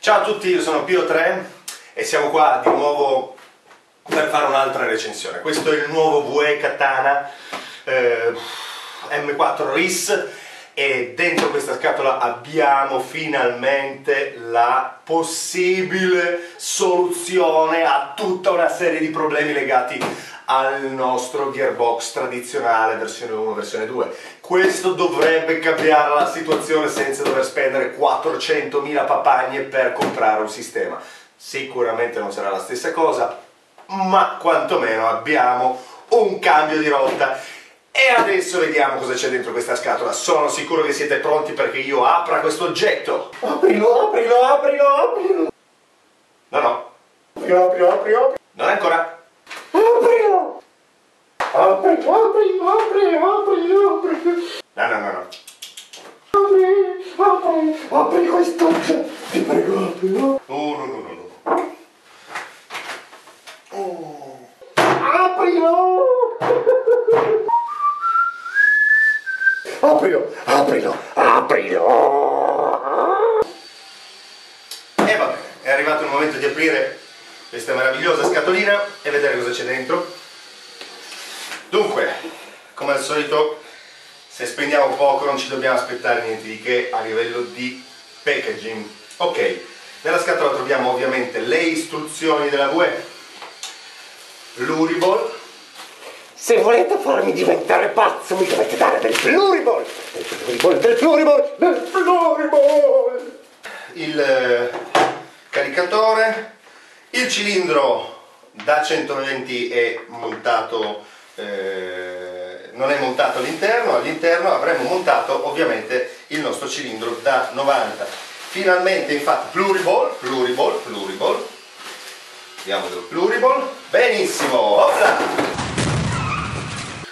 Ciao a tutti, io sono Pio3 e siamo qua di nuovo per fare un'altra recensione. Questo è il nuovo VE Katana M4 RIS e dentro questa scatola abbiamo finalmente la possibile soluzione a tutta una serie di problemi legati al nostro gearbox tradizionale versione 1, versione 2. Questo dovrebbe cambiare la situazione senza dover spendere 400.000 papagne per comprare un sistema. Sicuramente non sarà la stessa cosa, ma quantomeno abbiamo un cambio di rotta. E adesso vediamo cosa c'è dentro questa scatola. Sono sicuro che siete pronti perché io apra questo oggetto. Aprilo. No. Apri. Non ancora. Apri. No. Apri questo oggetto. Ti prego, aprilo. No. Aprilo. E va bene, è arrivato il momento di aprire questa meravigliosa scatolina e vedere cosa c'è dentro. Dunque, come al solito, se spendiamo poco non ci dobbiamo aspettare niente di che a livello di packaging. Ok, nella scatola troviamo ovviamente le istruzioni della VE, l'Uriball. Se volete farmi diventare pazzo mi dovete dare del Pluriball! Il caricatore, il cilindro da 120 è montato, non è montato all'interno avremo montato ovviamente il nostro cilindro da 90. Finalmente infatti Pluriball, andiamo del Pluriball, benissimo, opla!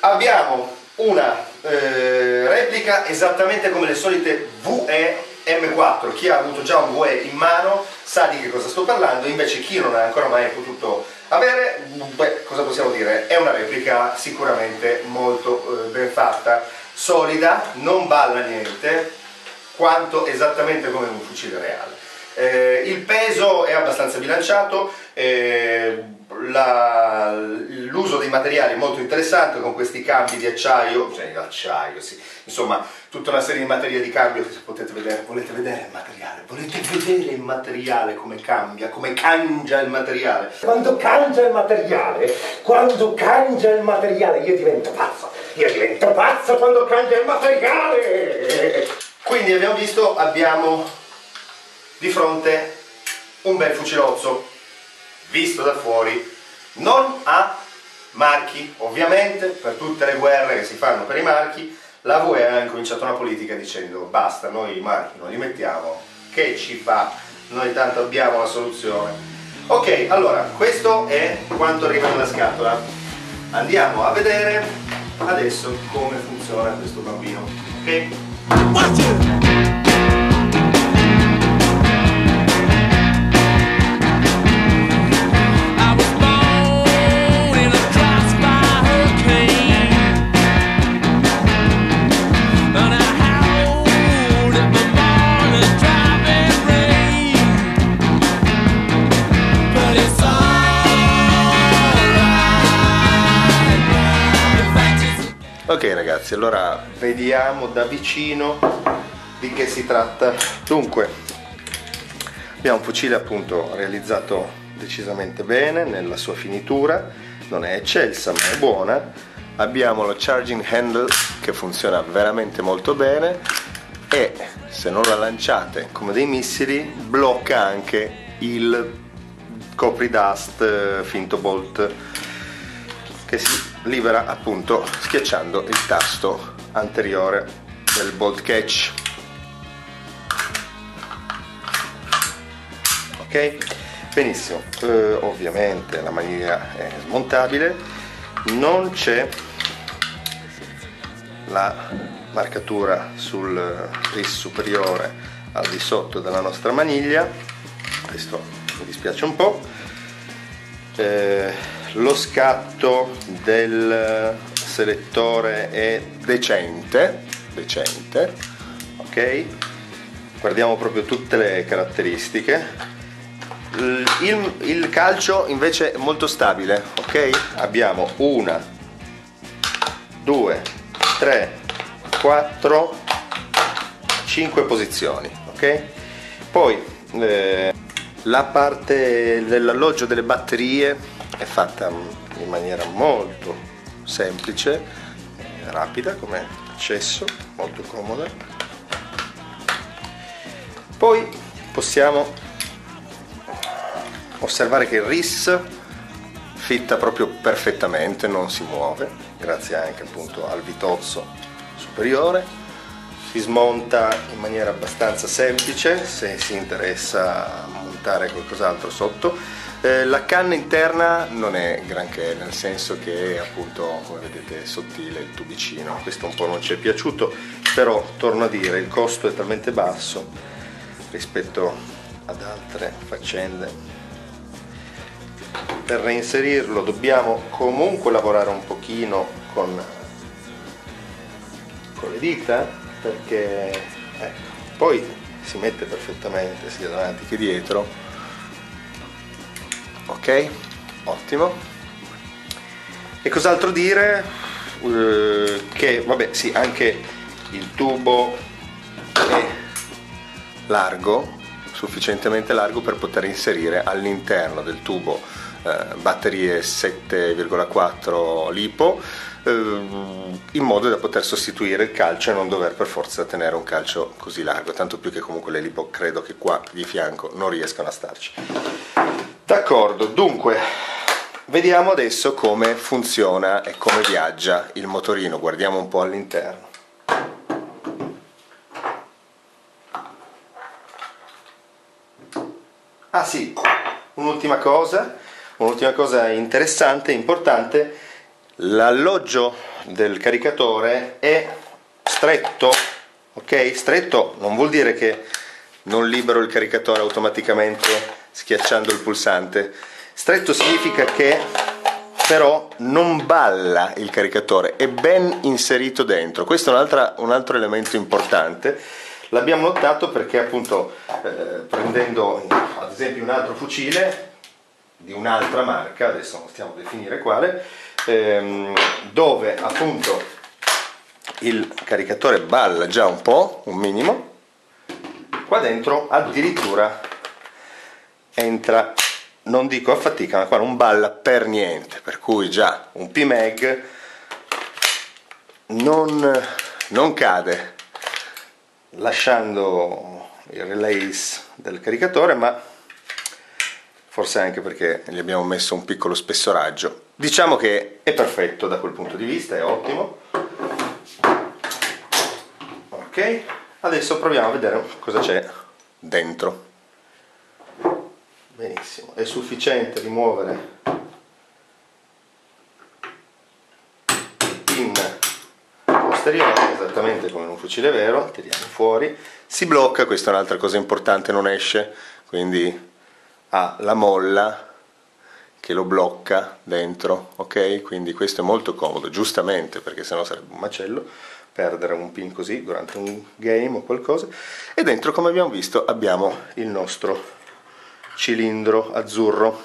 Abbiamo una replica esattamente come le solite VE M4. Chi ha avuto già un VE in mano sa di che cosa sto parlando, invece chi non ha ancora mai potuto avere, beh, cosa possiamo dire? È una replica sicuramente molto ben fatta, solida, non balla niente, quanto esattamente come un fucile reale. Il peso è abbastanza bilanciato, l'uso dei materiali è molto interessante con questi cambi di acciaio, sì, insomma tutta una serie di materie di cambio che volete vedere il materiale come cambia, come cangia il materiale. Quando cangia il materiale io divento pazzo quando cangia il materiale! Quindi abbiamo di fronte un bel fucilozzo, visto da fuori, non ha marchi, ovviamente per tutte le guerre che si fanno per i marchi, la VE ha incominciato una politica dicendo basta, noi i marchi non li mettiamo, che ci fa, noi tanto abbiamo la soluzione. Ok, allora, questo è quanto arriva nella scatola, andiamo a vedere adesso come funziona questo bambino, ok? Ok ragazzi, allora vediamo da vicino di che si tratta. Dunque, abbiamo un fucile appunto realizzato decisamente bene nella sua finitura, non è eccelsa ma è buona. Abbiamo lo charging handle che funziona veramente molto bene e se non la lanciate come dei missili blocca anche il copridust finto bolt che si libera appunto schiacciando il tasto anteriore del bolt catch. Ok, benissimo. Ovviamente la maniglia è smontabile, non c'è la marcatura sul RIS superiore al di sotto della nostra maniglia, questo mi dispiace un po'. Lo scatto del selettore è decente, ok? guardiamo proprio tutte le caratteristiche. Il calcio invece è molto stabile, ok? Abbiamo 1, 2, 3, 4, 5 posizioni, ok? Poi la parte dell'alloggio delle batterie è fatta in maniera molto semplice, rapida come accesso, molto comoda. Poi possiamo osservare che il RIS fitta proprio perfettamente, non si muove, grazie anche appunto al vitozzo superiore. Si smonta in maniera abbastanza semplice se si interessa a montare qualcos'altro sotto. La canna interna non è granché, nel senso che appunto, come vedete, è sottile il tubicino, questo un po' non ci è piaciuto, però torno a dire, il costo è talmente basso rispetto ad altre faccende. Per reinserirlo dobbiamo comunque lavorare un pochino con le dita, perché ecco, poi si mette perfettamente sia davanti che dietro. Ok, ottimo. E cos'altro dire? Che vabbè, sì, anche il tubo è largo, sufficientemente largo per poter inserire all'interno del tubo batterie 7,4 lipo, in modo da poter sostituire il calcio e non dover per forza tenere un calcio così largo, tanto più che comunque le lipo credo che qua di fianco non riescano a starci. D'accordo, dunque vediamo adesso come funziona e come viaggia il motorino, guardiamo un po' all'interno. Ah sì, un'ultima cosa interessante e importante: l'alloggio del caricatore è stretto, ok? Stretto non vuol dire che non libero il caricatore automaticamente schiacciando il pulsante. Stretto significa che però non balla il caricatore, è ben inserito dentro. Questo è un altro elemento importante. L'abbiamo notato perché appunto prendendo ad esempio un altro fucile di un'altra marca, adesso non stiamo a definire quale, dove appunto il caricatore balla già un po', un minimo, qua dentro addirittura entra, non dico a fatica, ma qua non balla per niente, per cui già un PMAG non cade lasciando il relays del caricatore, ma forse anche perché gli abbiamo messo un piccolo spessoraggio. Diciamo che è perfetto da quel punto di vista, è ottimo. Ok, adesso proviamo a vedere cosa c'è dentro. Benissimo, è sufficiente rimuovere il pin posteriore, esattamente come in un fucile vero. Tiriamo fuori, si blocca, questa è un'altra cosa importante, non esce, quindi ha la molla che lo blocca dentro, ok? Quindi questo è molto comodo, giustamente, perché sennò sarebbe un macello perdere un pin così durante un game o qualcosa. E dentro, come abbiamo visto, abbiamo il nostro cilindro azzurro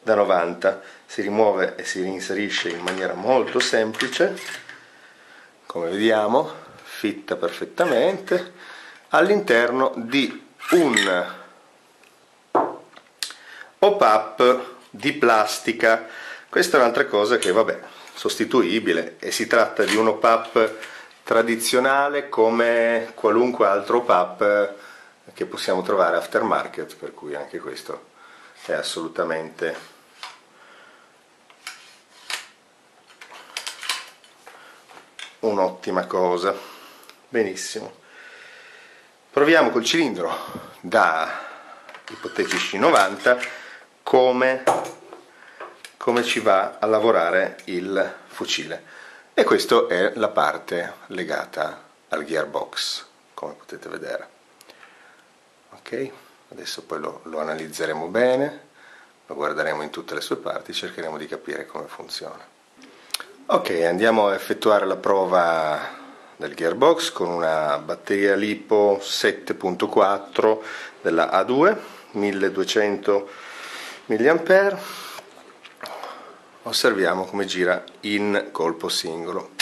da 90, si rimuove e si reinserisce in maniera molto semplice, come vediamo, fitta perfettamente all'interno di un pop-up di plastica. Questa è un'altra cosa che vabbè, sostituibile, e si tratta di un pop-up tradizionale come qualunque altro pop che possiamo trovare aftermarket, per cui anche questo è assolutamente un'ottima cosa. Benissimo, proviamo col cilindro da ipotetici 90 come ci va a lavorare il fucile, e questa è la parte legata al gearbox, come potete vedere. Ok, adesso poi lo analizzeremo bene, lo guarderemo in tutte le sue parti, cercheremo di capire come funziona. Ok, andiamo a effettuare la prova del gearbox con una batteria LiPo 7.4 della A2, 1200 mAh. Osserviamo come gira in colpo singolo.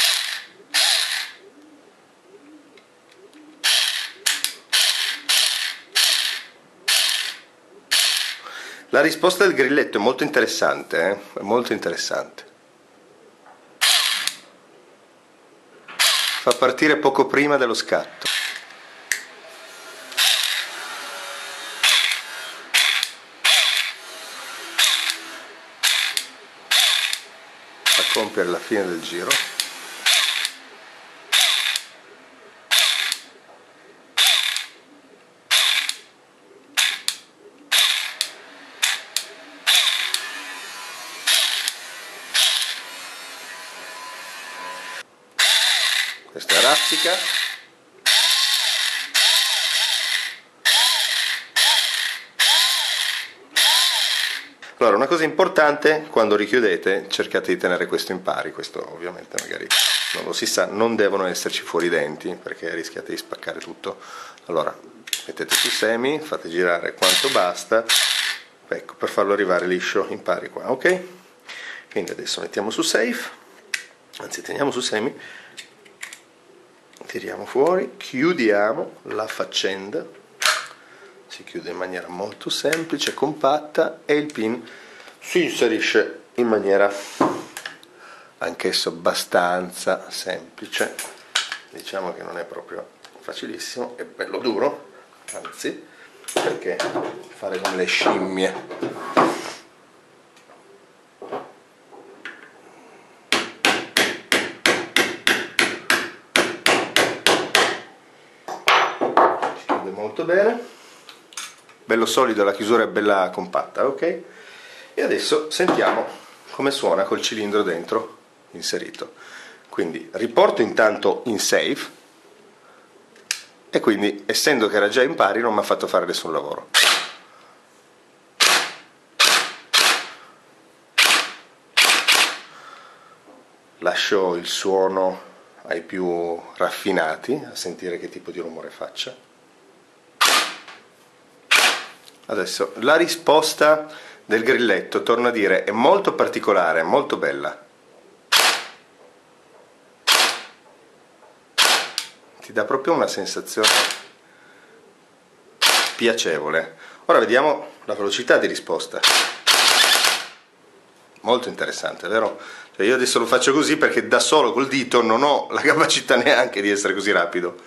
La risposta del grilletto è molto interessante, È molto interessante. Fa partire poco prima dello scatto. Fa compiere la fine del giro. Questa è raffica. Allora, una cosa importante, quando richiudete cercate di tenere questo in pari. Questo ovviamente magari non lo si sa, non devono esserci fuori i denti perché rischiate di spaccare tutto. Allora mettete su semi, fate girare quanto basta, ecco, per farlo arrivare liscio in pari qua, ok? Quindi adesso mettiamo su safe, anzi teniamo su semi, tiriamo fuori, chiudiamo la faccenda, si chiude in maniera molto semplice, compatta, e il pin si inserisce in maniera anch'esso abbastanza semplice. Diciamo che non è proprio facilissimo, è bello duro, anzi, perché fare come le scimmie. Molto bene, bello solido, la chiusura è bella compatta, ok? E adesso sentiamo come suona col cilindro dentro inserito. Quindi riporto intanto in safe, e quindi, essendo che era già in pari, non mi ha fatto fare nessun lavoro. Lascio il suono ai più raffinati, a sentire che tipo di rumore faccia. Adesso la risposta del grilletto, torno a dire, è molto particolare, molto bella. Ti dà proprio una sensazione piacevole. Ora vediamo la velocità di risposta. Molto interessante, vero? Cioè, io adesso lo faccio così perché da solo col dito non ho la capacità neanche di essere così rapido.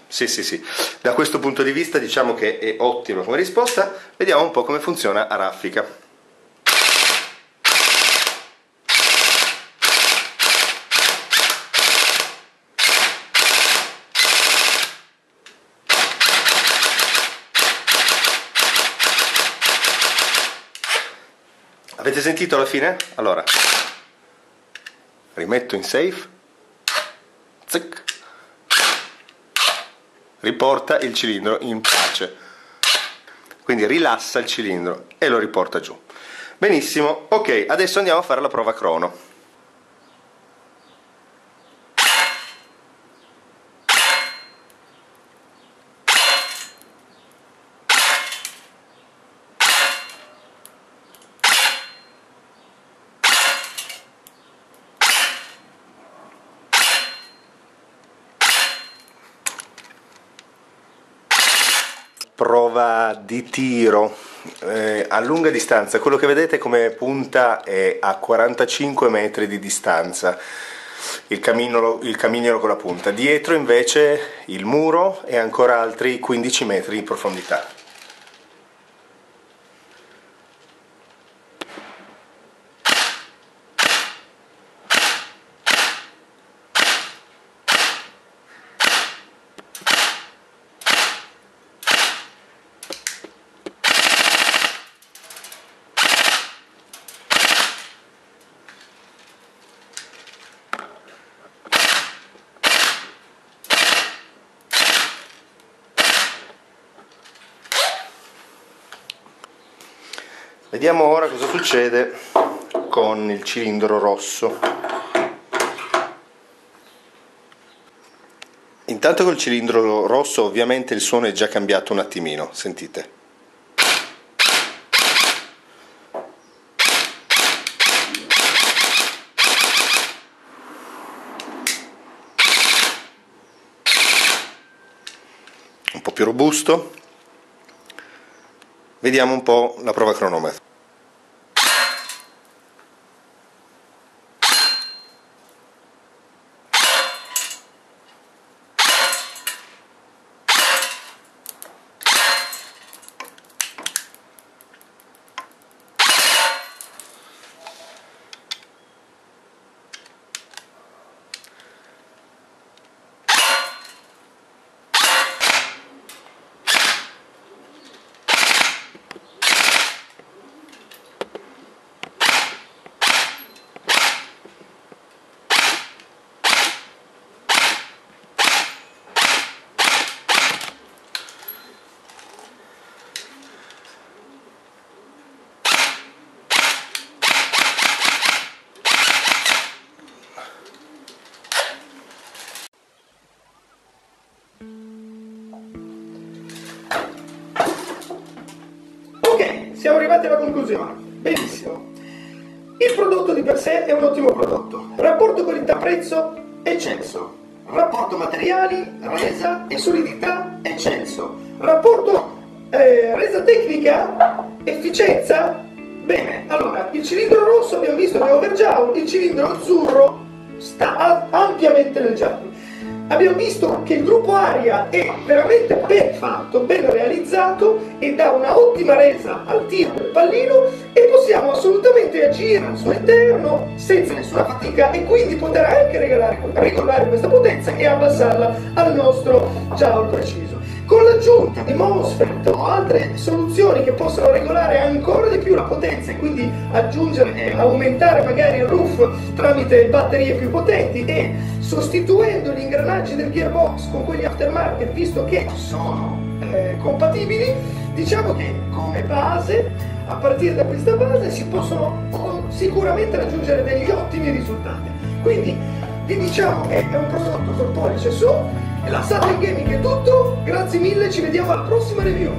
Sì. Da questo punto di vista diciamo che è ottimo come risposta. Vediamo un po' come funziona a raffica. Avete sentito alla fine? Allora, rimetto in safe. Zic. Riporta il cilindro in pace, quindi rilassa il cilindro e lo riporta giù. Benissimo, ok, adesso andiamo a fare la prova crono. Prova di tiro a lunga distanza. Quello che vedete come punta è a 45 metri di distanza, il camignolo con la punta. Dietro invece il muro e ancora altri 15 metri di profondità. Vediamo ora cosa succede con il cilindro rosso. Intanto col cilindro rosso ovviamente il suono è già cambiato un attimino, sentite. Un po' più robusto. Vediamo un po' la prova cronometro. Siamo arrivati alla conclusione. Benissimo. Il prodotto di per sé è un ottimo prodotto. Rapporto qualità-prezzo eccelso. Rapporto materiali, resa e solidità eccelso. Rapporto resa tecnica, efficienza. Bene, allora, il cilindro rosso abbiamo visto che è overjowl, il cilindro azzurro sta ampiamente nel giallo. Abbiamo visto che il gruppo aria è veramente ben fatto, ben realizzato e dà una ottima resa al tiro del pallino e possiamo assolutamente agire sull'interno senza nessuna fatica e quindi poter anche regolare questa potenza e abbassarla al nostro jowl preciso. Con l'aggiunta di MOSFET o altre soluzioni che possono regolare ancora di più la potenza e quindi aggiungere e aumentare magari il roof tramite batterie più potenti e sostituendo gli ingranaggi del gearbox con quelli aftermarket visto che sono compatibili, diciamo che come base, a partire da questa base si possono sicuramente raggiungere degli ottimi risultati. Quindi vi diciamo che è un prodotto col pollice su. La Saturn Gaming è tutto, grazie mille, ci vediamo alla prossima review.